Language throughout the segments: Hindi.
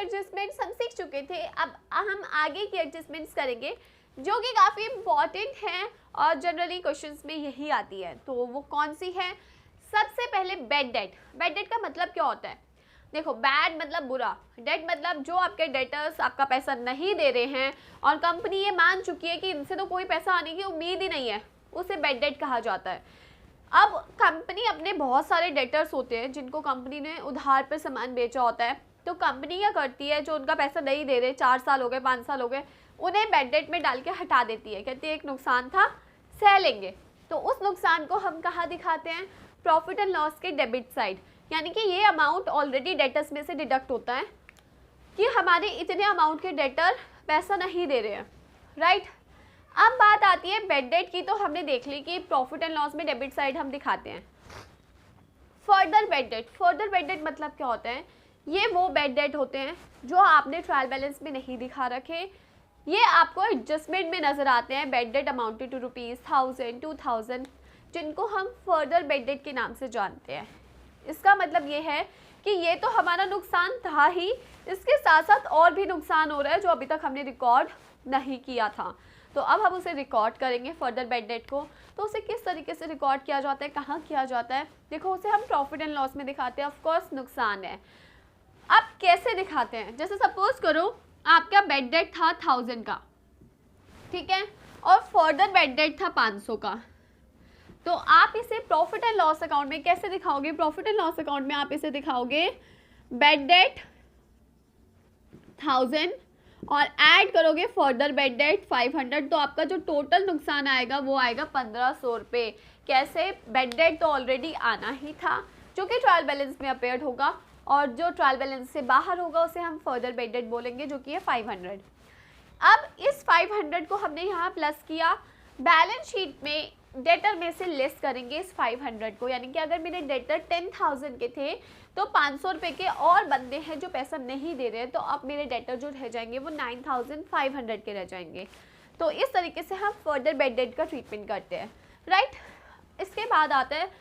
एडजस्टमेंट्स हम सीख चुके थे, अब हम आगे की एडजस्टमेंट्स करेंगे जो कि काफ़ी इम्पॉर्टेंट हैं और जनरली क्वेश्चंस में यही आती है। तो वो कौन सी है? सबसे पहले बैड डेट। बैड डेट का मतलब क्या होता है? देखो, बैड मतलब बुरा, डेट मतलब जो आपके डेटर्स आपका पैसा नहीं दे रहे हैं और कंपनी ये मान चुकी है कि इनसे तो कोई पैसा आने की उम्मीद ही नहीं है, उसे बैड डेट कहा जाता है। अब कंपनी अपने बहुत सारे डेटर्स होते हैं जिनको कंपनी ने उधार पर सामान बेचा होता है, तो कंपनी क्या करती है, जो उनका पैसा नहीं दे रहे, 4 साल हो गए, 5 साल हो गए, उन्हें बैड डेट में डाल के हटा देती है, कहती है एक नुकसान था, सह लेंगे। तो उस नुकसान को हम कहाँ दिखाते हैं? प्रॉफिट एंड लॉस के डेबिट साइड, यानी कि ये अमाउंट ऑलरेडी डेटर्स में से डिडक्ट होता है कि हमारे इतने अमाउंट के डेटर पैसा नहीं दे रहे हैं, राइट। अब बात आती है बैड डेट की, तो हमने देख ली कि प्रॉफिट एंड लॉस में डेबिट साइड हम दिखाते हैं। Further bad debt, further bad debt मतलब क्या होता है? ये वो बैड डेट होते हैं जो आपने ट्रायल बैलेंस में नहीं दिखा रखे, ये आपको एडजस्टमेंट में नजर आते हैं। बैड डेट अमाउंटेड टू ₹1000, 2000, जिनको हम फर्दर बैड डेट के नाम से जानते हैं। इसका मतलब ये है कि ये तो हमारा नुकसान था ही, इसके साथ साथ और भी नुकसान हो रहा है जो अभी तक हमने रिकॉर्ड नहीं किया था। तो अब हम उसे रिकॉर्ड करेंगे फर्दर बैड डेट को। तो उसे किस तरीके से रिकॉर्ड किया जाता है, कहाँ किया जाता है? देखो, उसे हम प्रॉफिट एंड लॉस में दिखाते हैं, ऑफकोर्स नुकसान है। अब कैसे दिखाते हैं? जैसे सपोज करो आपका बैड डेट था 1000 का, ठीक है, और फर्दर बैड डेट था 500 का, तो आप इसे प्रॉफिट एंड लॉस अकाउंट में कैसे दिखाओगे? प्रॉफिट एंड लॉस अकाउंट में आप इसे दिखाओगे बैड डेट 1000 और ऐड करोगे फर्दर बैड डेट 500, तो आपका जो टोटल नुकसान आएगा वो आएगा 1500 रुपये। कैसे? बैड डेट तो ऑलरेडी आना ही था जो कि ट्रायल बैलेंस में अपेयर्ड होगा, और जो ट्रायल बैलेंस से बाहर होगा उसे हम फर्दर बैड डेट बोलेंगे, जो कि है 500। अब इस 500 को हमने यहाँ प्लस किया, बैलेंस शीट में डेटर में से लेस करेंगे इस 500 को, यानी कि अगर मेरे डेटर 10,000 के थे तो 500 रुपये के और बंदे हैं जो पैसा नहीं दे रहे हैं, तो अब मेरे डेटर जो रह जाएंगे वो 9,500 के रह जाएंगे। तो इस तरीके से हम फर्दर बैड डेट का ट्रीटमेंट करते हैं, राइट। इसके बाद आता है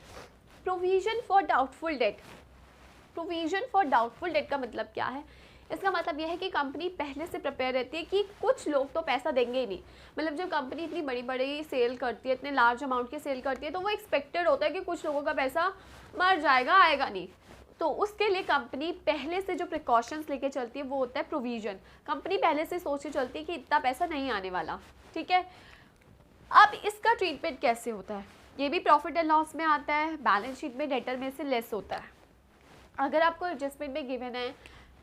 provision for doubtful debt. Provision for doubtful debt का मतलब क्या है? इसका मतलब यह है कि कंपनी पहले से प्रिपेयर रहती है कि कुछ लोग तो पैसा देंगे ही नहीं। मतलब जब कंपनी इतनी बड़ी बड़ी सेल करती है, इतने लार्ज अमाउंट की सेल करती है, तो वो एक्सपेक्टेड होता है कि कुछ लोगों का पैसा मर जाएगा, आएगा नहीं। तो उसके लिए कंपनी पहले से जो प्रिकॉशंस लेके चलती है वो होता है प्रोविजन। कंपनी पहले से सोच के चलती है कि इतना पैसा नहीं आने वाला, ठीक है। अब इसका ट्रीटमेंट कैसे होता है? ये भी प्रॉफिट एंड लॉस में आता है, बैलेंस शीट में डेटर में से लेस होता है। अगर आपको एडजस्टमेंट में गिवन है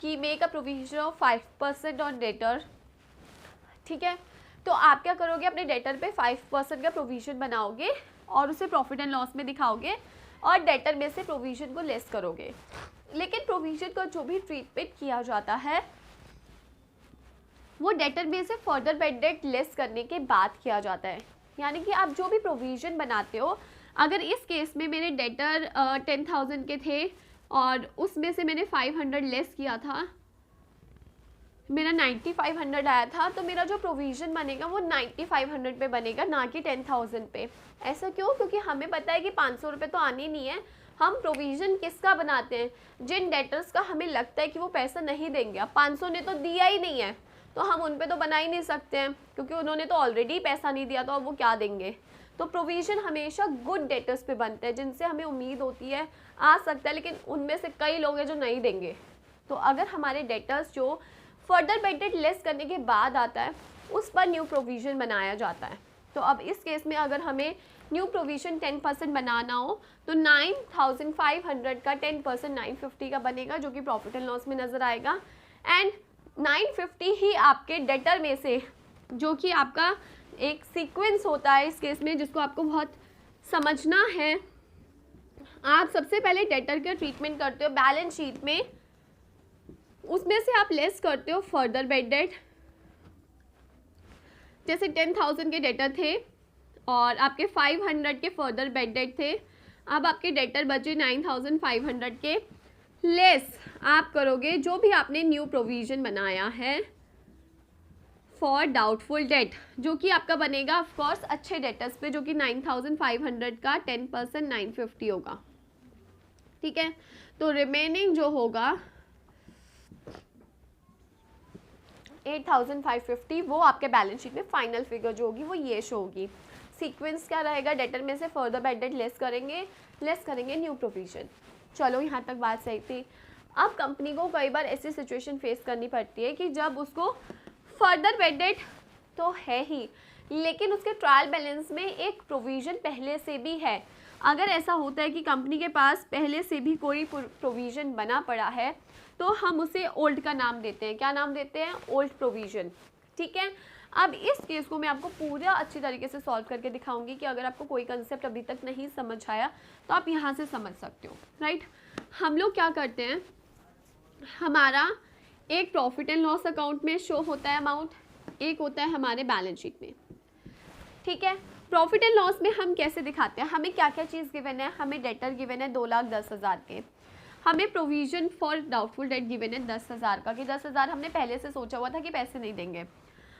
कि make a provision of 5% on debtor, ठीक है, तो आप क्या करोगे? अपने डेटर पे 5% का प्रोविजन बनाओगे और उसे प्रॉफिट एंड लॉस में दिखाओगे और डेटर में से प्रोविजन को लेस करोगे। लेकिन प्रोविजन का जो भी ट्रीटमेंट किया जाता है वो डेटर में से फर्दर बैड डेट लेस करने के बाद किया जाता है। यानी कि आप जो भी प्रोविजन बनाते हो, अगर इस केस में मेरे डेटर 10,000 के थे और उसमें से मैंने 500 लेस किया था, मेरा 9500 आया था, तो मेरा जो प्रोविज़न बनेगा वो 9500 पे बनेगा, ना कि 10,000 पे। ऐसा क्यों? क्योंकि हमें पता है कि 500 रुपये तो आने नहीं है। हम प्रोविज़न किसका बनाते हैं? जिन डेटर्स का हमें लगता है कि वो पैसा नहीं देंगे। अब 500 ने तो दिया ही नहीं है, तो हम उन पे तो बना ही नहीं सकते हैं, क्योंकि उन्होंने तो ऑलरेडी पैसा नहीं दिया, तो अब वो क्या देंगे। तो प्रोविज़न हमेशा गुड डेटर्स पे बनते हैं, जिनसे हमें उम्मीद होती है आ सकता है, लेकिन उनमें से कई लोग हैं जो नहीं देंगे। तो अगर हमारे डेटर्स जो फर्दर बैड डेट लेस करने के बाद आता है, उस पर न्यू प्रोविज़न बनाया जाता है। तो अब इस केस में अगर हमें न्यू प्रोविज़न 10% बनाना हो तो 9,500 का 10% 950 का बनेगा, जो कि प्रॉफिट एंड लॉस में नज़र आएगा। एंड 950 ही आपके डेटर में से, जो कि आपका एक सीक्वेंस होता है इस केस में, जिसको आपको बहुत समझना है। आप सबसे पहले डेटर का ट्रीटमेंट करते हो बैलेंस शीट में, उसमें से आप लेस करते हो फर्दर बैड डेट। जैसे 10,000 के डेटर थे और आपके 500 के फर्दर बैड डेट थे, अब आपके डेटर बचे 9,500 के, लेस आप करोगे जो भी आपने न्यू प्रोविज़न बनाया है फॉर डाउटफुल डेट, जो कि आपका बनेगा ऑफकोर्स अच्छे डेटर्स पे, जो कि 9,500 का 10% 950 होगा, ठीक है। तो रिमेनिंग जो होगा 8,550 वो आपके बैलेंस शीट में फाइनल फिगर जो होगी वो ये शो होगी। सीक्वेंस क्या रहेगा, डेटर में से फर्दर बैड डेट लेस करेंगे न्यू प्रोविजन। चलो यहाँ तक बात सही थी। अब कंपनी को कई बार ऐसी सिचुएशन फेस करनी पड़ती है कि जब उसको फर्दर बैड डेट तो है ही, लेकिन उसके ट्रायल बैलेंस में एक प्रोविज़न पहले से भी है। अगर ऐसा होता है कि कंपनी के पास पहले से भी कोई प्रोविज़न बना पड़ा है तो हम उसे ओल्ड का नाम देते हैं। क्या नाम देते हैं? Old provision. ठीक है, अब इस केस को मैं आपको पूरा अच्छी तरीके से सॉल्व करके दिखाऊंगी कि अगर आपको कोई कंसेप्ट अभी तक नहीं समझ आया तो आप यहाँ से समझ सकते हो। राइट, हम लोग क्या करते हैं, हमारा एक प्रॉफिट एंड लॉस अकाउंट में शो होता है अमाउंट, एक होता है हमारे बैलेंस शीट में। ठीक है, प्रॉफिट एंड लॉस में हम कैसे दिखाते हैं, हमें क्या क्या चीज़ गिवन है, हमें डेटर गिवन है 2,10,000 के, हमें provision for doubtful debt given है 10,000 का, कि 10,000 हमने पहले से सोचा हुआ था कि पैसे नहीं देंगे।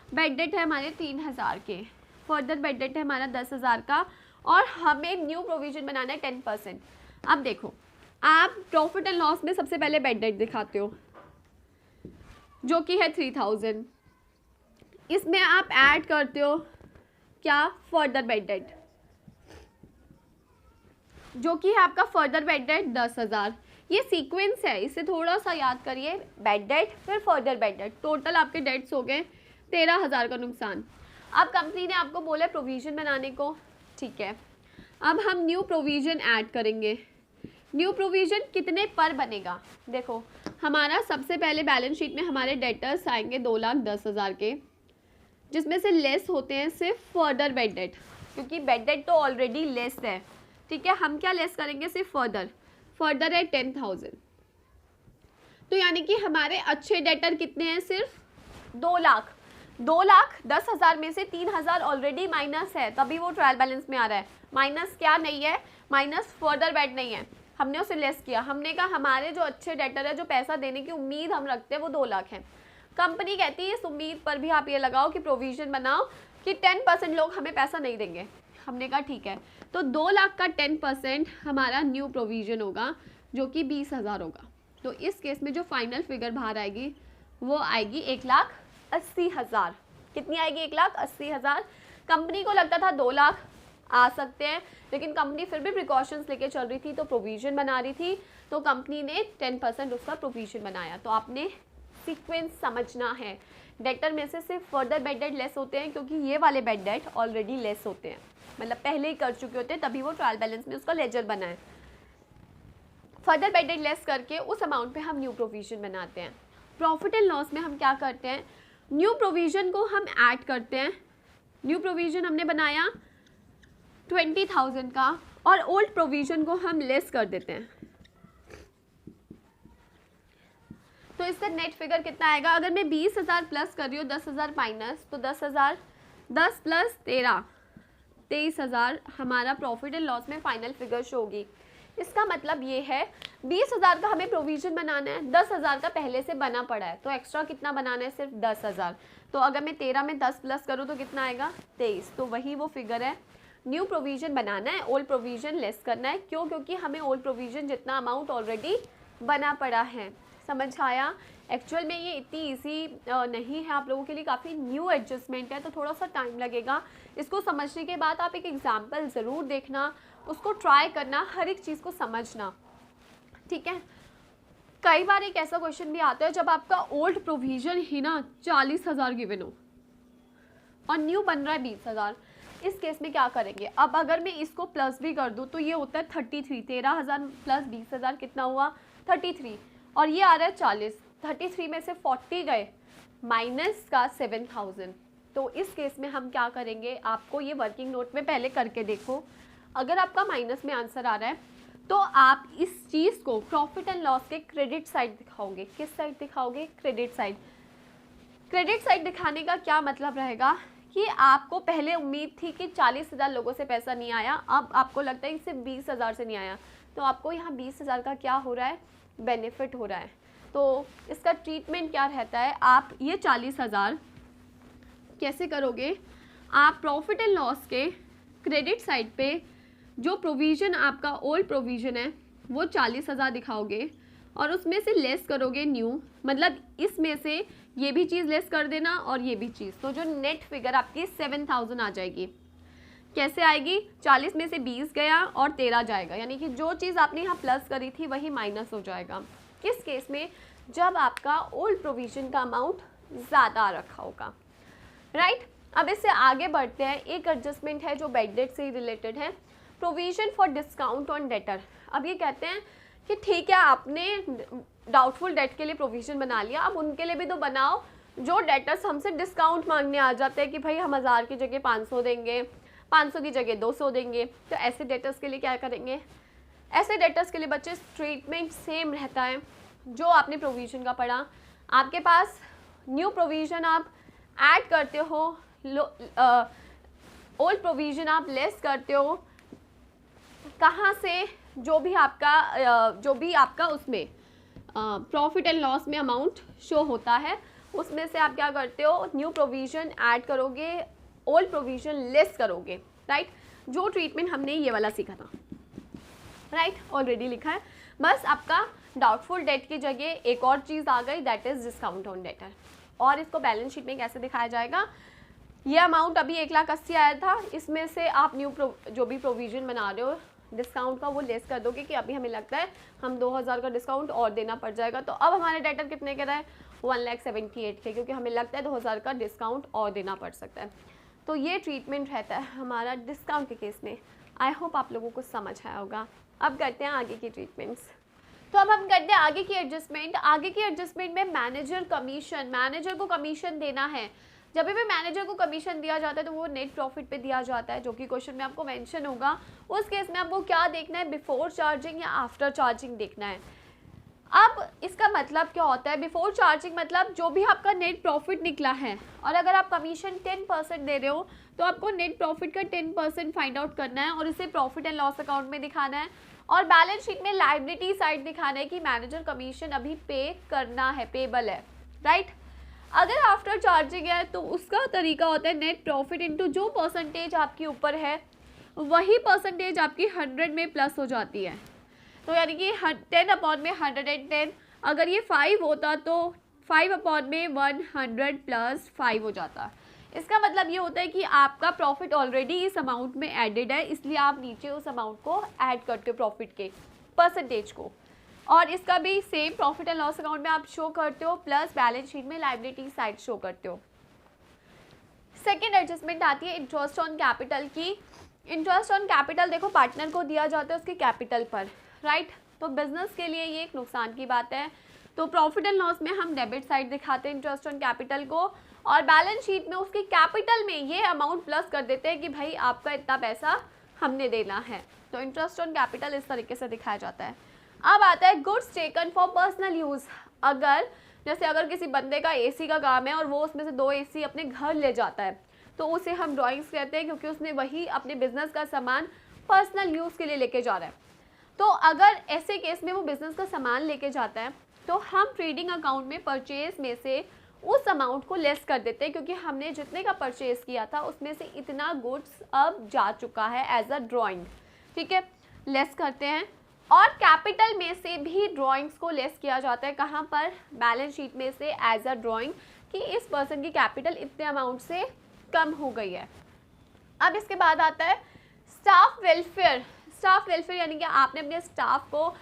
बेड डेट है हमारे 3,000 के, फर्दर बेड डेट है हमारा 10,000 का, और हमें न्यू प्रोविजन बनाना है 10%। अब देखो, आप प्रॉफिट एंड लॉस में सबसे पहले बेड डेट दिखाते हो जो कि है 3,000, इसमें आप ऐड करते हो क्या, फर्दर बेड डेट जो कि है आपका फर्दर बेड डेट 10,000। ये सीक्वेंस है, इसे थोड़ा सा याद करिए, बेड डेट फिर फर्दर बेड डेट, टोटल आपके डेट्स हो गए 13,000 का नुकसान। अब कंपनी ने आपको बोला प्रोविजन बनाने को, ठीक है, अब हम न्यू प्रोविजन ऐड करेंगे। न्यू प्रोविजन कितने पर बनेगा, देखो हमारा सबसे पहले बैलेंस शीट में हमारे डेटर्स आएंगे 2,10,000 के, जिसमें से लेस होते हैं सिर्फ फर्दर बेड डेट, क्योंकि बेड डेट तो ऑलरेडी लेस है। ठीक है, हम क्या लेस करेंगे, सिर्फ फर्दर है 10,000। तो यानी कि हमारे अच्छे डेटर कितने हैं, सिर्फ 2,10,000 में से 3,000 ऑलरेडी माइनस है, तभी वो ट्रायल बैलेंस में आ रहा है। माइनस क्या नहीं है, माइनस फर्दर बेड नहीं है, हमने उसे लेस किया। हमने कहा हमारे जो अच्छे डेटर है, जो पैसा देने की उम्मीद हम रखते हैं, वो 2 लाख है। कंपनी कहती है इस उम्मीद पर भी आप ये लगाओ कि प्रोविजन बनाओ कि 10% लोग हमें पैसा नहीं देंगे। हमने कहा ठीक है, तो 2 लाख का 10% हमारा न्यू प्रोविजन होगा जो कि 20,000 होगा। तो इस केस में जो फाइनल फिगर बाहर आएगी वो आएगी 1,80,000। कितनी आएगी, 1,80,000। कंपनी को लगता था 2 लाख आ सकते हैं, लेकिन कंपनी फिर भी प्रिकॉशंस लेके चल रही थी, तो प्रोविजन बना रही थी, तो कंपनी ने 10% उसका प्रोविजन बनाया। तो आपने सीक्वेंस समझना है, डेटर में से सिर्फ फर्दर बेड डेट लेस होते हैं, क्योंकि ये वाले बेड डेट ऑलरेडी लेस होते हैं, मतलब पहले ही कर चुके होते हैं, तभी वो ट्रायल बैलेंस में उसका लेजर बना है। फर्दर बेड डेट लेस करके उस अमाउंट पे हम न्यू प्रोविजन बनाते हैं। प्रॉफिट एंड लॉस में हम क्या करते हैं, न्यू प्रोविजन को हम ऐड करते हैं। न्यू प्रोविजन हमने बनाया 20,000 का, और ओल्ड प्रोविजन को हम लेस कर देते हैं। तो इसका नेट फिगर कितना आएगा, अगर मैं 20,000 प्लस कर रही हूँ 10,000 माइनस, तो 10,000, 10 प्लस 13, 23,000 हमारा प्रॉफिट एंड लॉस में फाइनल फिगर शो होगी। इसका मतलब ये है 20,000 का हमें प्रोविजन बनाना है, 10,000 का पहले से बना पड़ा है, तो एक्स्ट्रा कितना बनाना है, सिर्फ 10,000। तो अगर मैं 13 में 10 प्लस करूँ तो कितना आएगा, 23। तो वही वो फिगर है, न्यू प्रोविजन बनाना है, ओल्ड प्रोविजन लेस करना है। क्यों, क्योंकि हमें ओल्ड प्रोविजन जितना अमाउंट ऑलरेडी बना पड़ा है। समझ आया। एक्चुअल में ये इतनी ईजी नहीं है, आप लोगों के लिए काफ़ी न्यू एडजस्टमेंट है, तो थोड़ा सा टाइम लगेगा। इसको समझने के बाद आप एक एग्जाम्पल ज़रूर देखना, उसको ट्राई करना, हर एक चीज़ को समझना, ठीक है। कई बार एक ऐसा क्वेश्चन भी आता है जब आपका ओल्ड प्रोविजन ही ना 40,000 गिवन हो और न्यू बन रहा है 20,000, इस केस में क्या करेंगे। अब अगर मैं इसको प्लस भी कर दूँ तो ये होता है 33, 13,000 प्लस 20,000 कितना हुआ, 33, और ये आ रहा है 40, 33 में से 40 गए, माइनस का 7,000। तो इस केस में हम क्या करेंगे, आपको ये वर्किंग नोट में पहले करके देखो। अगर आपका माइनस में आंसर आ रहा है तो आप इस चीज़ को प्रॉफिट एंड लॉस के क्रेडिट साइड दिखाओगे। किस साइड दिखाओगे, क्रेडिट साइड। क्रेडिट साइड दिखाने का क्या मतलब रहेगा कि आपको पहले उम्मीद थी कि 40,000 लोगों से पैसा नहीं आया, अब आपको लगता है कि सिर्फ 20,000 से नहीं आया, तो आपको यहाँ 20,000 का क्या हो रहा है, बेनिफिट हो रहा है। तो इसका ट्रीटमेंट क्या रहता है, आप ये 40,000 कैसे करोगे, आप प्रॉफिट एंड लॉस के क्रेडिट साइड पे जो प्रोविज़न आपका ओल्ड प्रोविज़न है वो 40,000 दिखाओगे और उसमें से लेस करोगे न्यू, मतलब इसमें से ये भी चीज़ लेस कर देना और ये भी चीज़, तो जो नेट फिगर आपकी 7000 आ जाएगी। कैसे आएगी? 40 में से 20 गया और 13 जाएगा, यानी कि जो चीज़ आपने यहाँ प्लस करी थी वही माइनस हो जाएगा। किस केस में? जब आपका ओल्ड प्रोविजन का अमाउंट ज़्यादा रखा होगा, राइट। अब इससे आगे बढ़ते हैं। एक एडजस्टमेंट है जो बैड डेट से रिलेटेड है, provision for discount on debtor. अब ये कहते हैं कि ठीक है, आपने डाउटफुल डेट के लिए प्रोविजन बना लिया, अब उनके लिए भी तो बनाओ जो डेटर्स हमसे डिस्काउंट मांगने आ जाते हैं कि भाई हम 1000 की जगह 500 देंगे, 500 की जगह 200 देंगे। तो ऐसे डेटर्स के लिए क्या करेंगे? ऐसे डेटर्स के लिए बच्चे ट्रीटमेंट सेम रहता है जो आपने प्रोविजन का पढ़ा। आपके पास न्यू प्रोविजन आप ऐड करते हो, ओल्ड प्रोविजन आप लेस करते हो। कहाँ से? जो भी आपका उसमें प्रॉफिट एंड लॉस में अमाउंट शो होता है, उसमें से आप क्या करते हो? न्यू प्रोविजन ऐड करोगे, ओल्ड प्रोविजन लेस करोगे, राइट। जो ट्रीटमेंट हमने ये वाला सीखा था, राइट, ऑलरेडी लिखा है। बस आपका डाउटफुल डेट की जगह एक और चीज़ आ गई, that is discount on debtor. और इसको बैलेंस शीट में कैसे दिखाया जाएगा? ये अमाउंट अभी 1,80,000 आया था, इसमें से आप जो भी प्रोविजन बना रहे हो डिस्काउंट का वो लेस कर दोगे कि अभी हमें लगता है हम 2000 का डिस्काउंट और देना पड़ जाएगा। तो अब हमारे डेटर कितने के रहे? 1,78,000 के, क्योंकि हमें लगता है 2000 का डिस्काउंट और देना पड़ सकता है। तो ये ट्रीटमेंट रहता है हमारा डिस्काउंट के केस में। आई होप आप लोगों को समझ आया होगा। अब करते हैं आगे की ट्रीटमेंट्स। तो अब हम करते हैं आगे की एडजस्टमेंट। आगे की एडजस्टमेंट में मैनेजर कमीशन, मैनेजर को कमीशन देना है। जब भी मैनेजर को कमीशन दिया जाता है तो वो नेट प्रॉफिट पे दिया जाता है, जो कि क्वेश्चन में आपको मेंशन होगा। उस केस में आपको क्या देखना है? बिफोर चार्जिंग या आफ्टर चार्जिंग देखना है। अब इसका मतलब क्या होता है? बिफोर चार्जिंग मतलब जो भी आपका नेट प्रॉफिट निकला है, और अगर आप कमीशन 10% दे रहे हो तो आपको नेट प्रॉफिट का 10% फाइंड आउट करना है और इसे प्रॉफिट एंड लॉस अकाउंट में दिखाना है। और बैलेंस शीट में लायबिलिटी साइड दिखाना है कि मैनेजर कमीशन अभी पे करना है, पेबल है, राइट। अगर आफ्टर चार्जिंग है तो उसका तरीका होता है नेट प्रॉफिट इनटू जो परसेंटेज आपके ऊपर है वही परसेंटेज आपकी 100 में प्लस हो जाती है। तो यानी कि 10 में 110, अगर ये 5 होता तो 5 में 100 प्लस 5 हो जाता। इसका मतलब ये होता है कि आपका प्रॉफिट ऑलरेडी इस अमाउंट में एडेड है, इसलिए आप नीचे उस अमाउंट को ऐड करते हो, प्रॉफिट के परसेंटेज को। और इसका भी same profit and loss account में आप शो करते हो, प्लस बैलेंस शीट में लायबिलिटी साइड शो करते हो। सेकेंड एडजस्टमेंट आती है इंटरेस्ट ऑन कैपिटल की। इंटरेस्ट ऑन कैपिटल देखो पार्टनर को दिया जाता है उसके कैपिटल पर, राइट। तो बिजनेस के लिए ये एक नुकसान की बात है। तो प्रॉफिट एंड लॉस में हम डेबिट साइड दिखाते हैं इंटरेस्ट ऑन कैपिटल को, और बैलेंस शीट में उसके कैपिटल में ये अमाउंट प्लस कर देते हैं कि भाई आपका इतना पैसा हमने देना है। तो इंटरेस्ट ऑन कैपिटल इस तरीके से दिखाया जाता है। अब आता है goods taken for personal use. अगर किसी बंदे का एसी का काम है और वो उसमें से 2 एसी अपने घर ले जाता है तो उसे हम ड्राइंग्स कहते हैं, क्योंकि उसने वही अपने बिजनेस का सामान पर्सनल यूज़ के लिए लेके जा रहा है। तो अगर ऐसे केस में वो बिजनेस का सामान लेके जाता है तो हम ट्रेडिंग अकाउंट में परचेज में से उस अमाउंट को लेस कर देते हैं, क्योंकि हमने जितने का परचेज किया था उसमें से इतना गुड्स अब जा चुका है एज अ ड्राइंग, ठीक है, लेस करते हैं। और कैपिटल में से भी ड्राइंग्स को लेस किया जाता है, कहाँ पर? बैलेंस शीट में से एज अ ड्राइंग, कि इस पर्सन की कैपिटल इतने अमाउंट से कम हो गई है। अब इसके बाद आता है स्टाफ वेलफेयर। स्टाफ वेलफेयर यानी कि आपने अपने स्टाफ को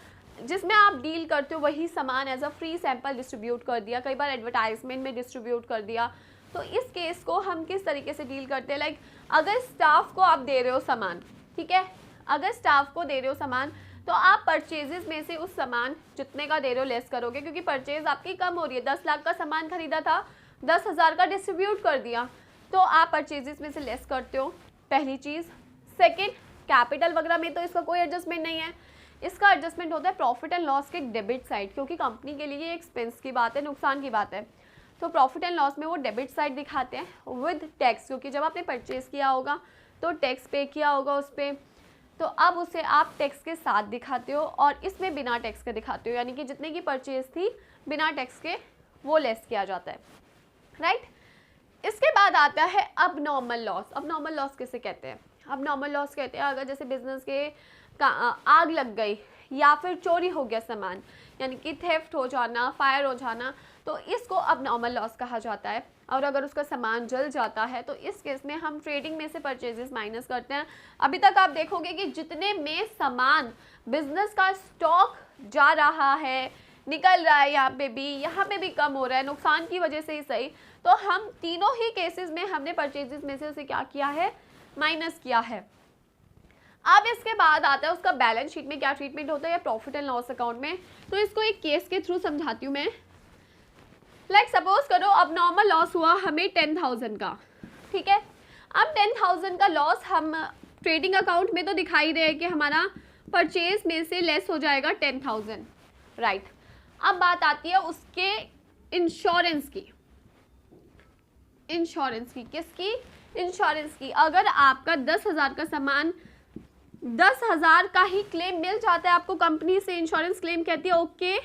जिसमें आप डील करते हो वही सामान as a free sample distribute कर दिया, कई बार एडवर्टाइजमेंट में डिस्ट्रीब्यूट कर दिया। तो इस केस को हम किस तरीके से डील करते हैं? लाइक अगर स्टाफ को आप दे रहे हो सामान, ठीक है, अगर स्टाफ को दे रहे हो सामान तो आप परचेजेस में से उस सामान जितने का दे रहे हो लेस करोगे, क्योंकि परचेज आपकी कम हो रही है। 10 लाख का सामान खरीदा था, 10,000 का डिस्ट्रीब्यूट कर दिया, तो आप परचेजेस में से लेस करते हो, पहली चीज़। सेकेंड, कैपिटल वगैरह में तो इसका कोई एडजस्टमेंट नहीं है, इसका एडजस्टमेंट होता है प्रॉफिट एंड लॉस के डेबिट साइड, क्योंकि कंपनी के लिए ये एक्सपेंस की बात है, नुकसान की बात है। तो प्रॉफिट एंड लॉस में वो डेबिट साइड दिखाते हैं विद टैक्स, क्योंकि जब आपने परचेज किया होगा तो टैक्स पे किया होगा उस पर, तो अब उसे आप टैक्स के साथ दिखाते हो, और इसमें बिना टैक्स के दिखाते हो, यानी कि जितने की परचेज थी बिना टैक्स के वो लेस किया जाता है, राइट। इसके बाद आता है अब नॉर्मल लॉस। अब नॉर्मल लॉस किसे कहते हैं? अब नॉर्मल लॉस कहते हैं अगर जैसे बिजनेस के आग लग गई या फिर चोरी हो गया सामान, यानी कि थेफ्ट हो जाना, फायर हो जाना, तो इसको अब नॉर्मल लॉस कहा जाता है। और अगर उसका सामान जल जाता है तो इस केस में हम ट्रेडिंग में से परचेजेस माइनस करते हैं। अभी तक आप देखोगे कि जितने में सामान बिजनेस का स्टॉक जा रहा है, निकल रहा है, यहाँ पे भी कम हो रहा है नुकसान की वजह से ही सही, तो हम तीनों ही केसेस में हमने परचेजेस में से उसे क्या किया है, माइनस किया है। अब इसके बाद आता है उसका बैलेंस शीट में क्या ट्रीटमेंट होता है या प्रॉफिट एंड लॉस अकाउंट में। तो इसको एक केस के थ्रू समझाती हूँ मैं। लाइक सपोज करो अब नॉर्मल लॉस हुआ हमें 10,000 का, ठीक है। अब 10,000 का लॉस हम ट्रेडिंग अकाउंट में तो दिखाई दे कि हमारा परचेज में से लेस हो जाएगा 10,000, राइट। अब बात आती है उसके इंश्योरेंस की। इंश्योरेंस की किसकी? इंश्योरेंस की। अगर आपका 10,000 का सामान 10,000 का ही क्लेम मिल जाता है आपको कंपनी से, इंश्योरेंस क्लेम कहती है ओके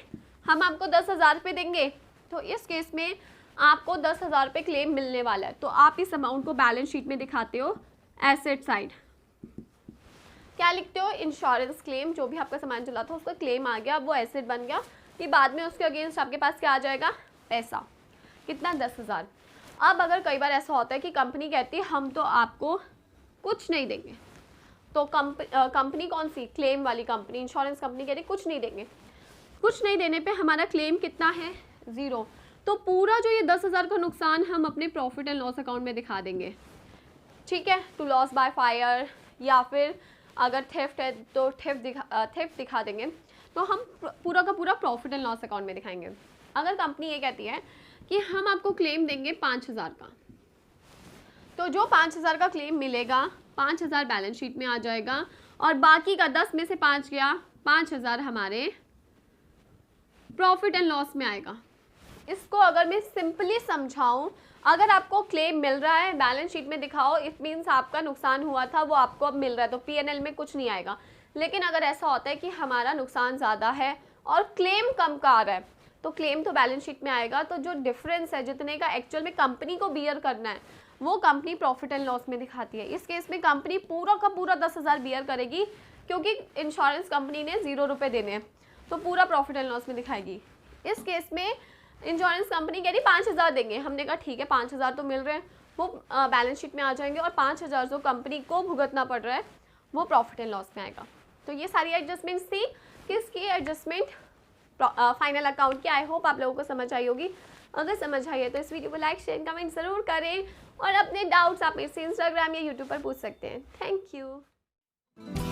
हम आपको 10,000 रुपये देंगे, तो इस केस में आपको 10,000 रुपये क्लेम मिलने वाला है। तो आप इस अमाउंट को बैलेंस शीट में दिखाते हो एसेट साइड। क्या लिखते हो? इंश्योरेंस क्लेम, जो भी आपका सामान चला था उसका क्लेम आ गया, वो एसेट बन गया कि बाद में उसके अगेंस्ट आपके पास क्या आ जाएगा, पैसा। कितना? 10,000। अब अगर कई बार ऐसा होता है कि कंपनी कहती है हम तो आपको कुछ नहीं देंगे, तो कंपनी कौन सी? क्लेम वाली कंपनी, इंश्योरेंस कंपनी कह रही कुछ नहीं देंगे। कुछ नहीं देने पे हमारा क्लेम कितना है? 0। तो पूरा जो ये 10,000 का नुकसान हम अपने प्रॉफिट एंड लॉस अकाउंट में दिखा देंगे, ठीक है। टू लॉस बाय फायर, या फिर अगर थेफ्ट है तो थेफ्ट दिखा देंगे, तो हम पूरा का पूरा प्रॉफिट एंड लॉस अकाउंट में दिखाएंगे। अगर कंपनी ये कहती है कि हम आपको क्लेम देंगे 5,000 का, तो जो 5,000 का क्लेम मिलेगा 5,000 बैलेंस शीट में आ जाएगा, और बाकी का 10 में से 5 गया, 5,000 हमारे प्रॉफिट एंड लॉस में आएगा। इसको अगर मैं सिंपली समझाऊं, अगर आपको क्लेम मिल रहा है बैलेंस शीट में दिखाओ, इट मीन्स आपका नुकसान हुआ था वो आपको अब मिल रहा है, तो P&L में कुछ नहीं आएगा। लेकिन अगर ऐसा होता है कि हमारा नुकसान ज़्यादा है और क्लेम कम का आ रहा है, तो क्लेम तो बैलेंस शीट में आएगा, तो जो डिफरेंस है जितने का एक्चुअल में कंपनी को बियर करना है वो कंपनी प्रॉफिट एंड लॉस में दिखाती है। इस केस में कंपनी पूरा का पूरा 10,000 बियर करेगी, क्योंकि इंश्योरेंस कंपनी ने 0 रुपये देने हैं, तो पूरा प्रॉफिट एंड लॉस में दिखाएगी। इस केस में इंश्योरेंस कंपनी कह रही 5,000 देंगे, हमने कहा ठीक है 5,000 तो मिल रहे हैं, वो बैलेंस शीट में आ जाएंगे, और 5,000 जो कंपनी को भुगतना पड़ रहा है वो प्रॉफिट एंड लॉस में आएगा। तो ये सारी एडजस्टमेंट्स थी। किसकी एडजस्टमेंट? फाइनल अकाउंट की। आई होप आप लोगों को समझ आई होगी। अगर समझ आई है तो इस वीडियो को लाइक शेयर कमेंट ज़रूर करें, और अपने डाउट्स आप मेरे से इंस्टाग्राम या यूट्यूब पर पूछ सकते हैं। Thank you.